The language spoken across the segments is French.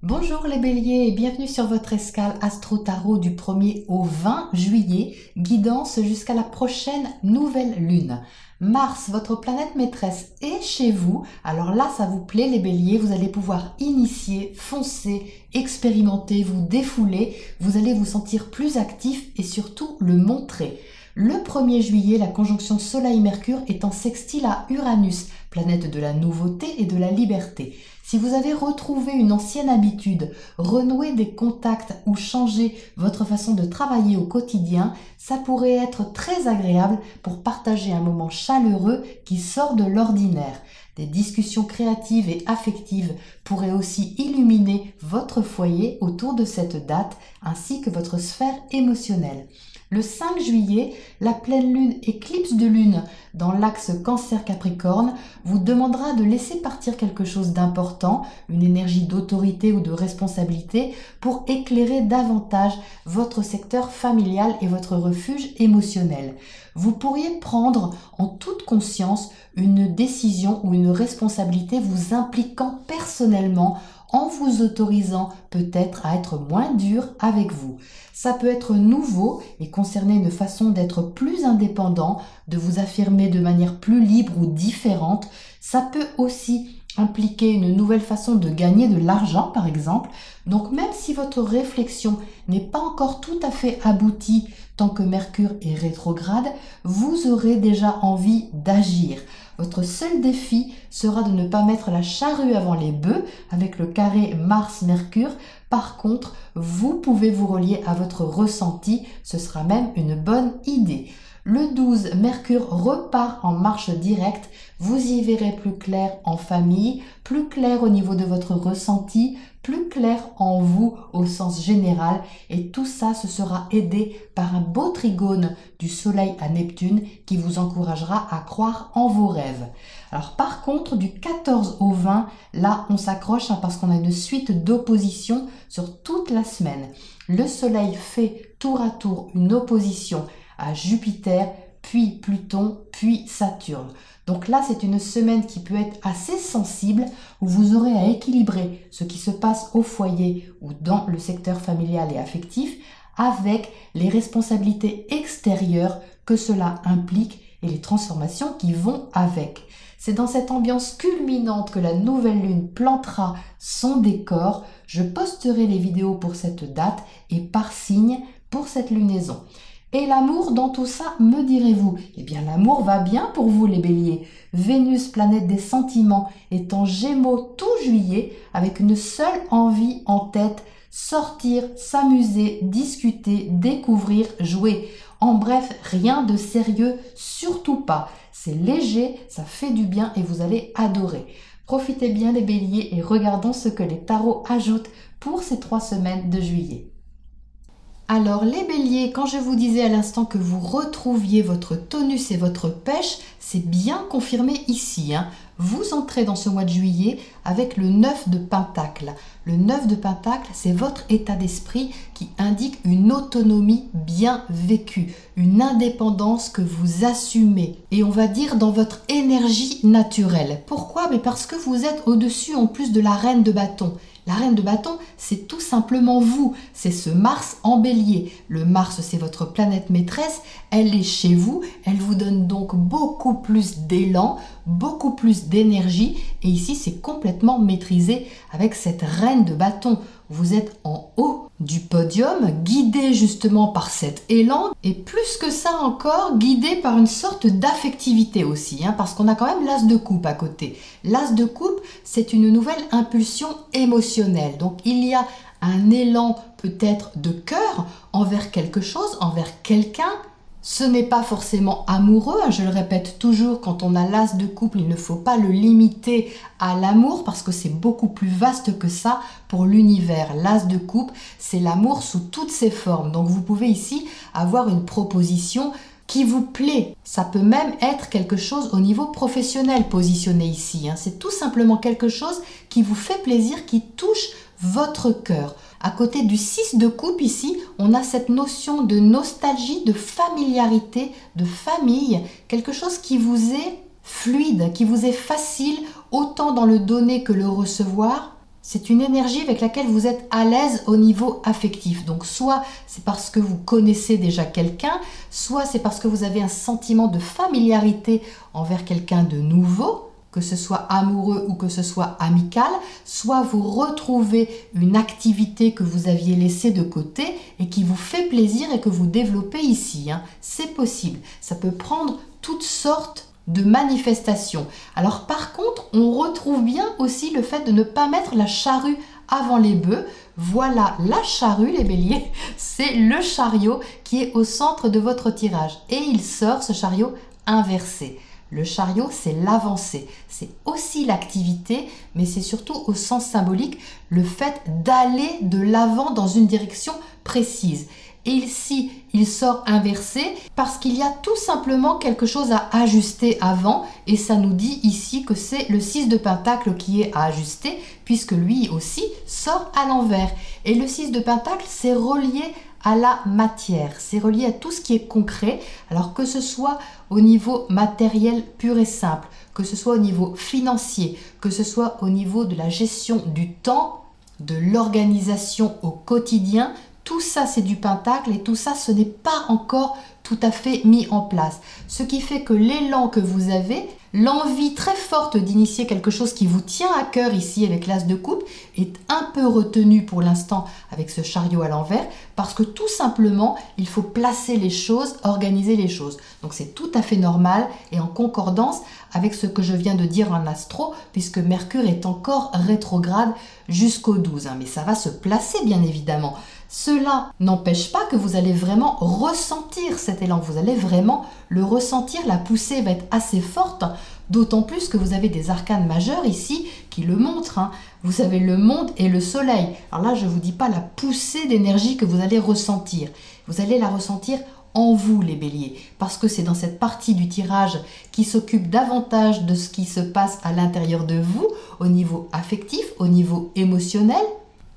Bonjour les béliers et bienvenue sur votre escale Astro Tarot du 1er au 20 juillet, guidance jusqu'à la prochaine nouvelle lune. Mars, votre planète maîtresse, est chez vous. Alors là, ça vous plaît les béliers, vous allez pouvoir initier, foncer, expérimenter, vous défouler. Vous allez vous sentir plus actif et surtout le montrer. Le 1er juillet, la conjonction Soleil-Mercure est en sextile à Uranus, planète de la nouveauté et de la liberté. Si vous avez retrouvé une ancienne habitude, renoué des contacts ou changé votre façon de travailler au quotidien, ça pourrait être très agréable pour partager un moment chaleureux qui sort de l'ordinaire. Des discussions créatives et affectives pourraient aussi illuminer votre foyer autour de cette date ainsi que votre sphère émotionnelle. Le 5 juillet, la pleine lune éclipse de lune dans l'axe Cancer-Capricorne vous demandera de laisser partir quelque chose d'important, une énergie d'autorité ou de responsabilité pour éclairer davantage votre secteur familial et votre refuge émotionnel. Vous pourriez prendre en toute conscience une décision ou une responsabilité vous impliquant personnellement en vous autorisant peut-être à être moins dur avec vous. Ça peut être nouveau et concerner une façon d'être plus indépendant, de vous affirmer de manière plus libre ou différente. Ça peut aussi impliquer une nouvelle façon de gagner de l'argent par exemple. Donc même si votre réflexion n'est pas encore tout à fait aboutie tant que Mercure est rétrograde, vous aurez déjà envie d'agir. Votre seul défi sera de ne pas mettre la charrue avant les bœufs avec le carré Mars-Mercure. Par contre, vous pouvez vous relier à votre ressenti, ce sera même une bonne idée. Le 12, Mercure repart en marche directe. Vous y verrez plus clair en famille, plus clair au niveau de votre ressenti, plus clair en vous au sens général. Et tout ça, ce sera aidé par un beau trigone du Soleil à Neptune qui vous encouragera à croire en vos rêves. Alors par contre, du 14 au 20, là, on s'accroche parce qu'on a une suite d'oppositions sur toute la semaine. Le Soleil fait tour à tour une opposition à Jupiter, puis Pluton, puis Saturne. Donc là, c'est une semaine qui peut être assez sensible où vous aurez à équilibrer ce qui se passe au foyer ou dans le secteur familial et affectif avec les responsabilités extérieures que cela implique et les transformations qui vont avec. C'est dans cette ambiance culminante que la nouvelle lune plantera son décor. Je posterai les vidéos pour cette date et par signe pour cette lunaison. Et l'amour dans tout ça, me direz-vous? Eh bien, l'amour va bien pour vous les béliers. Vénus, planète des sentiments, est en Gémeaux tout juillet avec une seule envie en tête, sortir, s'amuser, discuter, découvrir, jouer. En bref, rien de sérieux, surtout pas. C'est léger, ça fait du bien et vous allez adorer. Profitez bien les béliers et regardons ce que les tarots ajoutent pour ces 3 semaines de juillet. Alors les béliers, quand je vous disais à l'instant que vous retrouviez votre tonus et votre pêche, c'est bien confirmé ici. Vous entrez dans ce mois de juillet avec le 9 de Pentacle. Le 9 de Pentacle, c'est votre état d'esprit qui indique une autonomie bien vécue, une indépendance que vous assumez. Et on va dire dans votre énergie naturelle. Pourquoi? Mais parce que vous êtes au-dessus en plus de la reine de bâton. La reine de bâton, c'est tout simplement vous. C'est ce Mars en bélier. Le Mars, c'est votre planète maîtresse. Elle est chez vous. Elle vous donne donc beaucoup plus d'élan, beaucoup plus d'énergie. Et ici, c'est complètement maîtrisé avec cette reine de bâton. Vous êtes en haut du podium, guidé justement par cet élan. Et plus que ça encore, guidé par une sorte d'affectivité aussi. Parce qu'on a quand même l'as de coupe à côté. L'as de coupe, c'est une nouvelle impulsion émotionnelle. Donc il y a un élan peut-être de cœur envers quelque chose, envers quelqu'un. Ce n'est pas forcément amoureux, je le répète toujours, quand on a l'as de couple, il ne faut pas le limiter à l'amour parce que c'est beaucoup plus vaste que ça pour l'univers. L'as de couple, c'est l'amour sous toutes ses formes. Donc vous pouvez ici avoir une proposition qui vous plaît. Ça peut même être quelque chose au niveau professionnel positionné ici. C'est tout simplement quelque chose qui vous fait plaisir, qui touche votre cœur. À côté du 6 de coupe ici, on a cette notion de nostalgie, de familiarité, de famille, quelque chose qui vous est fluide, qui vous est facile, autant dans le donner que le recevoir. c'est une énergie avec laquelle vous êtes à l'aise au niveau affectif. Donc soit c'est parce que vous connaissez déjà quelqu'un, soit c'est parce que vous avez un sentiment de familiarité envers quelqu'un de nouveau, que ce soit amoureux ou que ce soit amical, soit vous retrouvez une activité que vous aviez laissée de côté et qui vous fait plaisir et que vous développez ici. C'est possible. Ça peut prendre toutes sortes de manifestations. Alors par contre, on retrouve bien aussi le fait de ne pas mettre la charrue avant les bœufs. Voilà la charrue, les béliers, c'est le chariot qui est au centre de votre tirage. Et il sort, ce chariot, inversé. Le chariot, c'est l'avancée, c'est aussi l'activité, mais c'est surtout au sens symbolique, le fait d'aller de l'avant dans une direction précise. Et ici, il sort inversé parce qu'il y a tout simplement quelque chose à ajuster avant. Et ça nous dit ici que c'est le 6 de Pentacle qui est à ajuster puisque lui aussi sort à l'envers. Et le 6 de Pentacle, c'est relié à la matière, c'est relié à tout ce qui est concret. Alors que ce soit au niveau matériel pur et simple, que ce soit au niveau financier, que ce soit au niveau de la gestion du temps, de l'organisation au quotidien, tout ça, c'est du pentacle et tout ça, ce n'est pas encore tout à fait mis en place. Ce qui fait que l'élan que vous avez, l'envie très forte d'initier quelque chose qui vous tient à cœur ici avec l'as de coupe est un peu retenu pour l'instant avec ce chariot à l'envers parce que tout simplement, il faut placer les choses, organiser les choses. Donc c'est tout à fait normal et en concordance avec ce que je viens de dire en astro puisque Mercure est encore rétrograde jusqu'au 12. Mais ça va se placer bien évidemment. Cela n'empêche pas que vous allez vraiment ressentir cet élan, vous allez vraiment le ressentir, la poussée va être assez forte, d'autant plus que vous avez des arcanes majeurs ici qui le montrent. Vous avez le monde et le soleil. Alors là, je ne vous dis pas la poussée d'énergie que vous allez ressentir. Vous allez la ressentir en vous, les béliers, parce que c'est dans cette partie du tirage qui s'occupe davantage de ce qui se passe à l'intérieur de vous, au niveau affectif, au niveau émotionnel.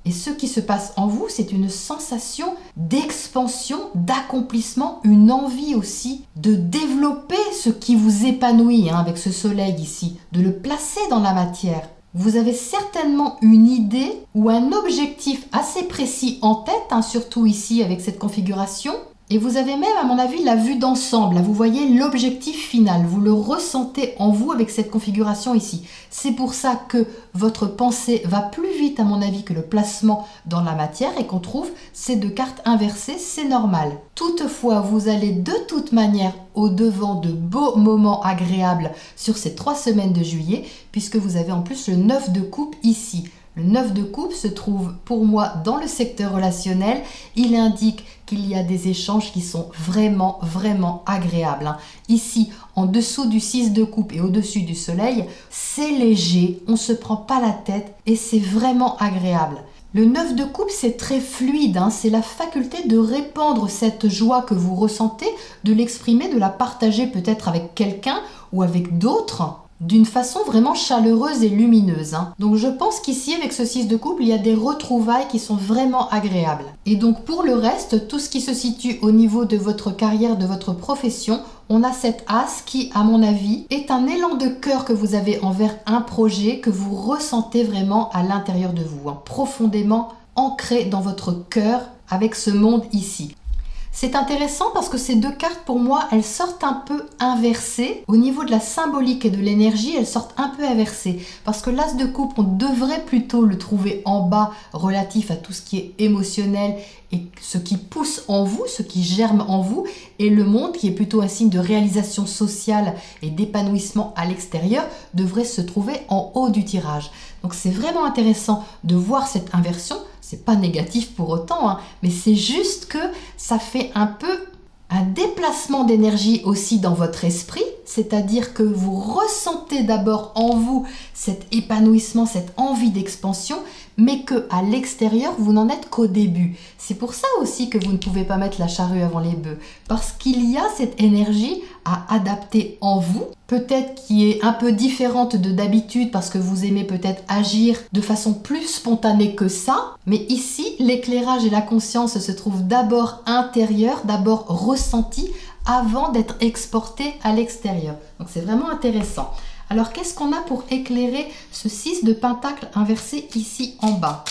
Et ce qui se passe en vous, c'est une sensation d'expansion, d'accomplissement, une envie aussi de développer ce qui vous épanouit avec ce soleil ici, de le placer dans la matière. Vous avez certainement une idée ou un objectif assez précis en tête, surtout ici avec cette configuration. Et vous avez même, à mon avis, la vue d'ensemble. Là, vous voyez l'objectif final. Vous le ressentez en vous avec cette configuration ici. C'est pour ça que votre pensée va plus vite, à mon avis, que le placement dans la matière et qu'on trouve ces deux cartes inversées, c'est normal. Toutefois, vous allez de toute manière au-devant de beaux moments agréables sur ces 3 semaines de juillet, puisque vous avez en plus le 9 de coupe ici. Le 9 de coupe se trouve pour moi dans le secteur relationnel. Il indique qu'il y a des échanges qui sont vraiment, vraiment agréables. Ici, en dessous du 6 de coupe et au-dessus du soleil, c'est léger, on ne se prend pas la tête et c'est vraiment agréable. Le 9 de coupe, c'est très fluide, c'est la faculté de répandre cette joie que vous ressentez, de l'exprimer, de la partager peut-être avec quelqu'un ou avec d'autres, d'une façon vraiment chaleureuse et lumineuse. Donc je pense qu'ici, avec ce 6 de coupe, il y a des retrouvailles qui sont vraiment agréables. Et donc pour le reste, tout ce qui se situe au niveau de votre carrière, de votre profession, on a cet as qui, à mon avis, est un élan de cœur que vous avez envers un projet que vous ressentez vraiment à l'intérieur de vous, profondément ancré dans votre cœur avec ce monde ici. C'est intéressant parce que ces deux cartes, pour moi, elles sortent un peu inversées. Au niveau de la symbolique et de l'énergie, elles sortent un peu inversées. Parce que l'as de coupe, on devrait plutôt le trouver en bas, relatif à tout ce qui est émotionnel et ce qui pousse en vous, ce qui germe en vous. Et le monde, qui est plutôt un signe de réalisation sociale et d'épanouissement à l'extérieur, devrait se trouver en haut du tirage. Donc c'est vraiment intéressant de voir cette inversion. C'est pas négatif pour autant, mais c'est juste que ça fait un peu un déplacement d'énergie aussi dans votre esprit, c'est-à-dire que vous ressentez d'abord en vous cet épanouissement, cette envie d'expansion, mais qu'à l'extérieur, vous n'en êtes qu'au début. C'est pour ça aussi que vous ne pouvez pas mettre la charrue avant les bœufs, parce qu'il y a cette énergie à adapter en vous, peut-être qui est un peu différente de d'habitude, parce que vous aimez peut-être agir de façon plus spontanée que ça, mais ici, l'éclairage et la conscience se trouvent d'abord intérieurs, d'abord ressentis, avant d'être exportés à l'extérieur. Donc c'est vraiment intéressant. Alors qu'est-ce qu'on a pour éclairer ce 6 de pentacle inversé ici en bas?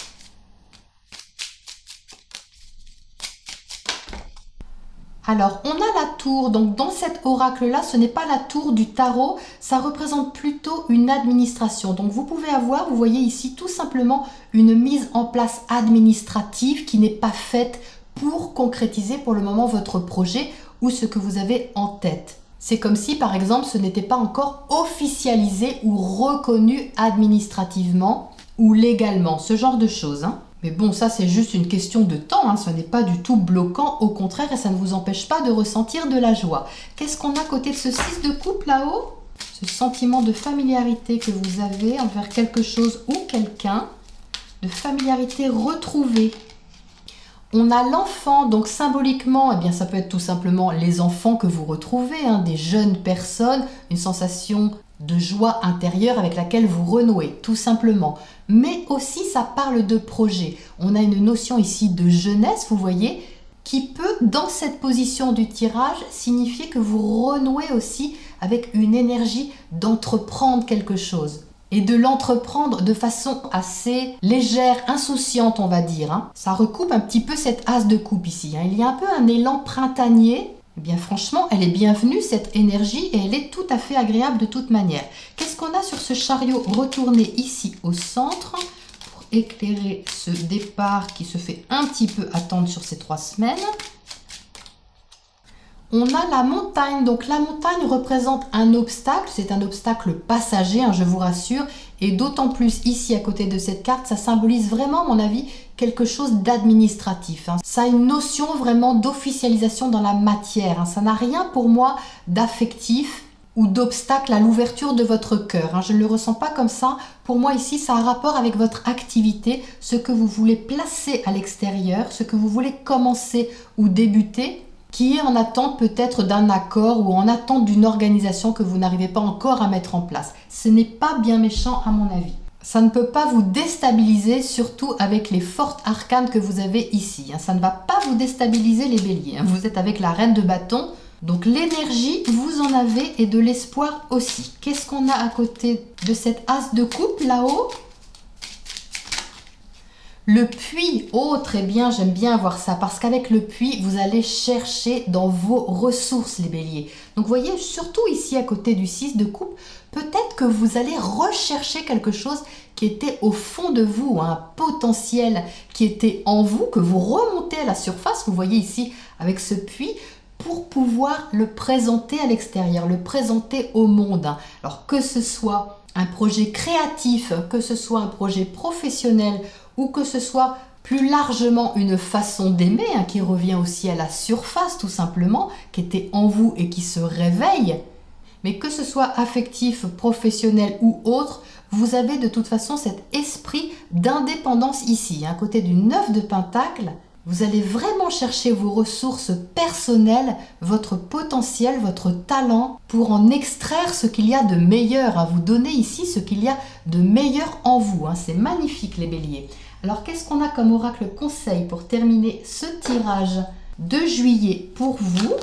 Alors, on a la tour, donc dans cet oracle-là, ce n'est pas la tour du tarot, ça représente plutôt une administration. Donc vous pouvez avoir, vous voyez ici, tout simplement une mise en place administrative qui n'est pas faite pour concrétiser pour le moment votre projet ou ce que vous avez en tête. C'est comme si, par exemple, ce n'était pas encore officialisé ou reconnu administrativement ou légalement, ce genre de choses, hein. Mais bon, ça c'est juste une question de temps, hein. Ce n'est pas du tout bloquant, au contraire, et ça ne vous empêche pas de ressentir de la joie. Qu'est-ce qu'on a à côté de ce 6 de coupe là-haut? Ce sentiment de familiarité que vous avez envers quelque chose ou quelqu'un, de familiarité retrouvée. On a l'enfant, donc symboliquement, eh bien, ça peut être tout simplement les enfants que vous retrouvez, hein, des jeunes personnes, une sensation de joie intérieure avec laquelle vous renouez, tout simplement. Mais aussi, ça parle de projet. On a une notion ici de jeunesse, vous voyez, qui peut, dans cette position du tirage, signifier que vous renouez aussi avec une énergie d'entreprendre quelque chose. Et de l'entreprendre de façon assez légère, insouciante, on va dire, hein. Ça recoupe un petit peu cette as de coupe ici, hein. Il y a un peu un élan printanier. Eh bien franchement, elle est bienvenue cette énergie et elle est tout à fait agréable de toute manière. Qu'est-ce qu'on a sur ce chariot retourné ici au centre pour éclairer ce départ qui se fait un petit peu attendre sur ces 3 semaines? On a la montagne, donc la montagne représente un obstacle, c'est un obstacle passager, hein, je vous rassure, et d'autant plus ici à côté de cette carte, ça symbolise vraiment, à mon avis, quelque chose d'administratif, hein. Ça a une notion vraiment d'officialisation dans la matière, hein. Ça n'a rien pour moi d'affectif ou d'obstacle à l'ouverture de votre cœur, hein. Je ne le ressens pas comme ça. Pour moi ici, ça a un rapport avec votre activité, ce que vous voulez placer à l'extérieur, ce que vous voulez commencer ou débuter, qui est en attente peut-être d'un accord ou en attente d'une organisation que vous n'arrivez pas encore à mettre en place. Ce n'est pas bien méchant à mon avis. Ça ne peut pas vous déstabiliser, surtout avec les fortes arcanes que vous avez ici, hein. Ça ne va pas vous déstabiliser les béliers, hein. Vous êtes avec la reine de bâton, donc l'énergie, vous en avez et de l'espoir aussi. Qu'est-ce qu'on a à côté de cette as de coupe là-haut? Le puits, oh très bien, j'aime bien voir ça, parce qu'avec le puits, vous allez chercher dans vos ressources les béliers. Donc vous voyez, surtout ici à côté du 6 de coupe, peut-être que vous allez rechercher quelque chose qui était au fond de vous, un potentiel qui était en vous, que vous remontez à la surface, vous voyez ici avec ce puits, pour pouvoir le présenter à l'extérieur, le présenter au monde. Alors que ce soit un projet créatif, que ce soit un projet professionnel, ou que ce soit plus largement une façon d'aimer, hein, qui revient aussi à la surface tout simplement, qui était en vous et qui se réveille, mais que ce soit affectif, professionnel ou autre, vous avez de toute façon cet esprit d'indépendance ici. À côté du 9 de pentacle, vous allez vraiment chercher vos ressources personnelles, votre potentiel, votre talent, pour en extraire ce qu'il y a de meilleur, à vous donner ici ce qu'il y a de meilleur en vous, hein. C'est magnifique les béliers. Alors qu'est-ce qu'on a comme oracle conseil pour terminer ce tirage de juillet pour vous?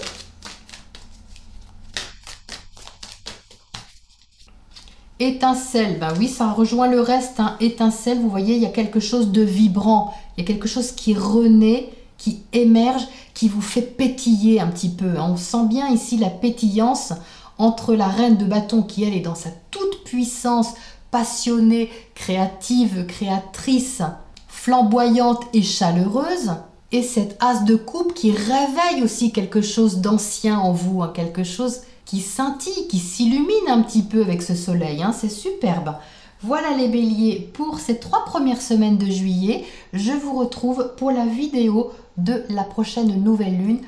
Étincelle, ben oui, ça rejoint le reste, hein. Étincelle, vous voyez, il y a quelque chose de vibrant, il y a quelque chose qui renaît, qui émerge, qui vous fait pétiller un petit peu, hein. On sent bien ici la pétillance entre la reine de bâton qui, elle, est dans sa toute puissance, passionnée, créative, créatrice, flamboyante et chaleureuse, et cette as de coupe qui réveille aussi quelque chose d'ancien en vous, hein, quelque chose qui scintille, qui s'illumine un petit peu avec ce soleil, hein, c'est superbe. Voilà les béliers pour ces 3 premières semaines de juillet. Je vous retrouve pour la vidéo de la prochaine nouvelle lune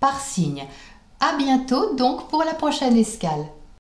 par signe. À bientôt donc pour la prochaine escale.